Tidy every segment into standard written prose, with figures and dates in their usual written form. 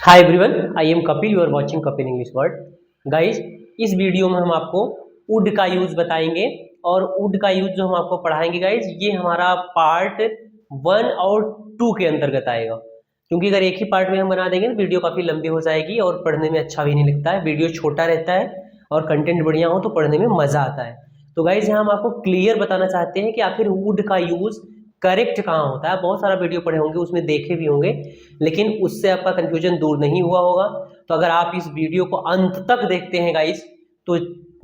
Hi everyone, I am Kapil, you are watching Kapil English word. Guys, इस video में हम आपको वुड का यूज बताएंगे और वुड का यूज जो हम आपको पढ़ाएंगे गाइज, ये हमारा पार्ट 1 और 2 के अंतर्गत आएगा। क्योंकि अगर एक ही पार्ट में हम बना देंगे तो वीडियो काफ़ी लंबी हो जाएगी और पढ़ने में अच्छा भी नहीं लगता है। वीडियो छोटा रहता है और कंटेंट बढ़िया हो तो पढ़ने में मज़ा आता है। तो गाइज, यहाँ हम आपको क्लियर बताना चाहते हैं कि आखिर वुड का यूज़ करेक्ट कहाँ होता है। बहुत सारा वीडियो पढ़े होंगे, उसमें देखे भी होंगे, लेकिन उससे आपका कंफ्यूजन दूर नहीं हुआ होगा। तो अगर आप इस वीडियो को अंत तक देखते हैं गाइस, तो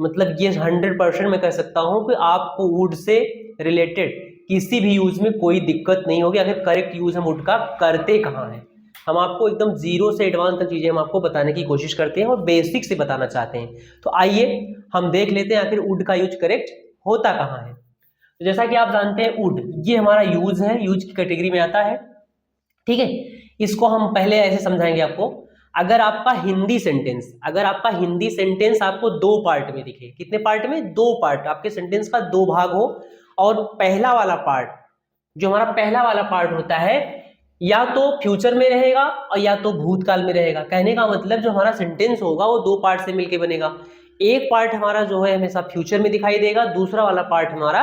मतलब ये 100% मैं कह सकता हूं कि आपको वुड से रिलेटेड किसी भी यूज में कोई दिक्कत नहीं होगी। अगर करेक्ट यूज हम वुड का करते कहाँ हैं, हम आपको एकदम जीरो से एडवांस तक चीजें हम आपको बताने की कोशिश करते हैं और बेसिक से बताना चाहते हैं। तो आइए हम देख लेते हैं आखिर वुड का यूज करेक्ट होता कहाँ है। तो जैसा कि आप जानते हैं, वुड ये हमारा यूज है, यूज की कैटेगरी में आता है। ठीक है, इसको हम पहले ऐसे समझाएंगे आपको। अगर आपका हिंदी सेंटेंस आपको दो पार्ट में दिखे, कितने पार्ट में? दो पार्ट, आपके सेंटेंस का दो भाग हो और पहला वाला पार्ट, जो हमारा पहला वाला पार्ट होता है, या तो फ्यूचर में रहेगा और या तो भूतकाल में रहेगा। कहने का मतलब जो हमारा सेंटेंस होगा वो दो पार्ट से मिलकर बनेगा। एक पार्ट हमारा जो है हमेशा फ्यूचर में दिखाई देगा, दूसरा वाला पार्ट हमारा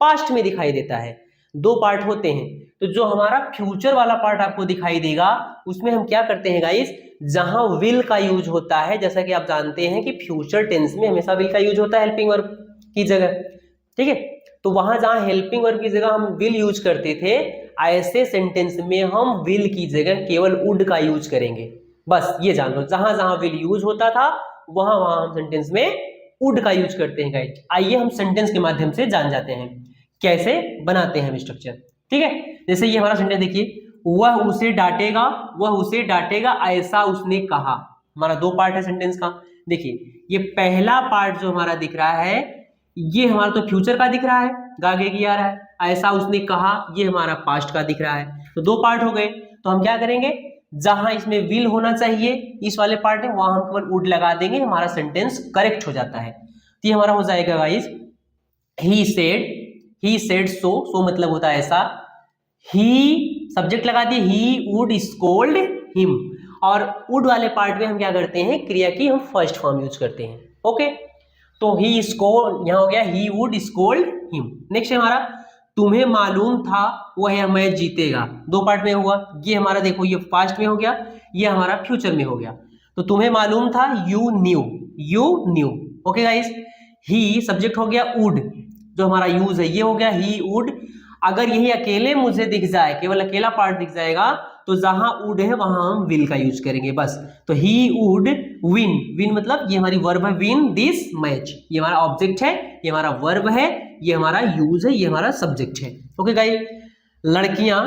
पास्ट में दिखाई देता है। दो पार्ट होते हैं। तो जो हमारा फ्यूचर वाला पार्ट आपको दिखाई देगा, उसमें हम क्या करते हैं गाइस, जहां विल का यूज होता है, जैसा कि आप जानते हैं कि फ्यूचर टेंस में हमेशा विल का यूज होता है हेल्पिंग वर्ब की जगह। ठीक है, तो वहां जहां हेल्पिंग वर्ब की जगह हम विल यूज करते थे, ऐसे सेंटेंस में हम विल की जगह केवल वुड का यूज करेंगे। बस ये जान लो, जहां जहां विल यूज होता था वहां वहां हम सेंटेंस में वुड का यूज करते हैं गाइस। आइए हम सेंटेंस के माध्यम से जान जाते हैं कैसे बनाते हैं हम स्ट्रक्चर। ठीक है, जैसे ये हमारा सेंटेंस देखिए, वह उसे डांटेगा ऐसा उसने कहा। हमारा दो पार्ट है सेंटेंस का। देखिए, ये पहला पार्ट जो हमारा दिख रहा है, ये हमारा तो फ्यूचर का दिख रहा है, गागे की आ रहा है। ऐसा उसने कहा, ये हमारा पास्ट का दिख रहा है। तो दो पार्ट हो गए। तो हम क्या करेंगे, जहां इसमें विल होना चाहिए इस वाले पार्ट में, वहां हम केवल वुड लगा देंगे, हमारा सेंटेंस करेक्ट हो जाता है। तो ये हमारा हो जाएगा गाइस, ही सेड सो मतलब होता है ऐसा। ही सब्जेक्ट लगा दिए, ही वुड स्कोल्ड हिम। और वुड वाले पार्ट में हम क्या करते हैं, क्रिया की हम फर्स्ट फॉर्म यूज करते हैं। ओके, तो ही स्कोल्ड यहां हो गया, he would scold him. Next है हमारा, तुम्हें मालूम था वह मैच जीतेगा। दो पार्ट में हुआ, ये हमारा देखो, ये पास्ट में हो गया, ये हमारा फ्यूचर में हो गया। तो तुम्हें मालूम था, you new. Okay guys, he subject हो गया, वुड जो हमारा यूज है ये हो गया, ही वुड। अगर यही अकेले मुझे दिख जाए, केवल अकेला पार्ट दिख जाएगा, तो जहां वुड है वहां हम विल का यूज करेंगे बस। तो ही वुड विन मतलब ये हमारी वर्ब है, विन दिस मैच। ये हमारा ऑब्जेक्ट है, ये हमारा वर्ब है, ये हमारा यूज है, ये हमारा सब्जेक्ट है। ओके गाइस, लड़कियां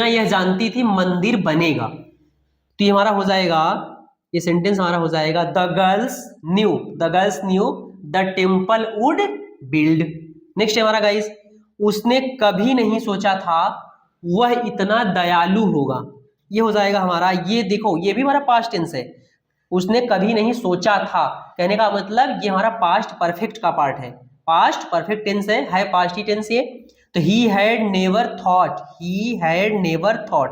यह जानती थी मंदिर बनेगा। तो ये हमारा हो जाएगा, ये सेंटेंस हमारा हो जाएगा, the girls new the temple would build. Next है हमारा गाइस, उसने कभी नहीं सोचा था वह इतना दयालु होगा। ये हो जाएगा हमारा, ये देखो, ये भी हमारा पास्ट टेंस है। उसने कभी नहीं सोचा था, कहने का मतलब ये हमारा पास्ट परफेक्ट का पार्ट है। पास्ट परफेक्ट टेंस है पास्ट ही टेंस ये। तो he had never thought,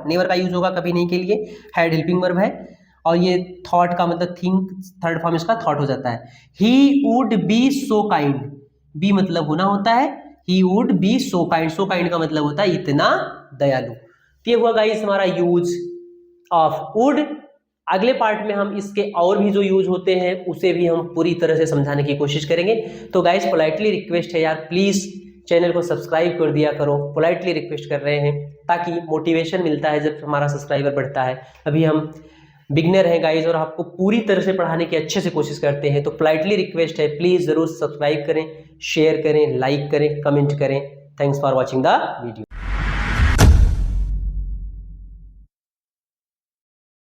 never का यूज होगा कभी नहीं के लिए, हैड हेल्पिंग वर्ब है, और ये थॉट का मतलब थिंक, थर्ड फॉर्म इसका थॉट हो जाता है। He would be so kind, be मतलब होना होता है, he would be so kind का मतलब होता है इतना दयालु। तो ये हुआ गाइस हमारा यूज ऑफ वुड। अगले पार्ट में हम इसके और भी जो यूज होते हैं उसे भी हम पूरी तरह से समझाने की कोशिश करेंगे। तो गाइस, पोलाइटली रिक्वेस्ट है यार, प्लीज चैनल को सब्सक्राइब कर दिया करो, पोलाइटली रिक्वेस्ट कर रहे हैं, ताकि मोटिवेशन मिलता है जब हमारा सब्सक्राइबर बढ़ता है। अभी हम बिगनर है गाइज और आपको पूरी तरह से पढ़ाने की अच्छे से कोशिश करते हैं। तो पोलाइटली रिक्वेस्ट है, प्लीज जरूर सब्सक्राइब करें, शेयर करें, लाइक करें, कमेंट करें। Thanks for watching the video.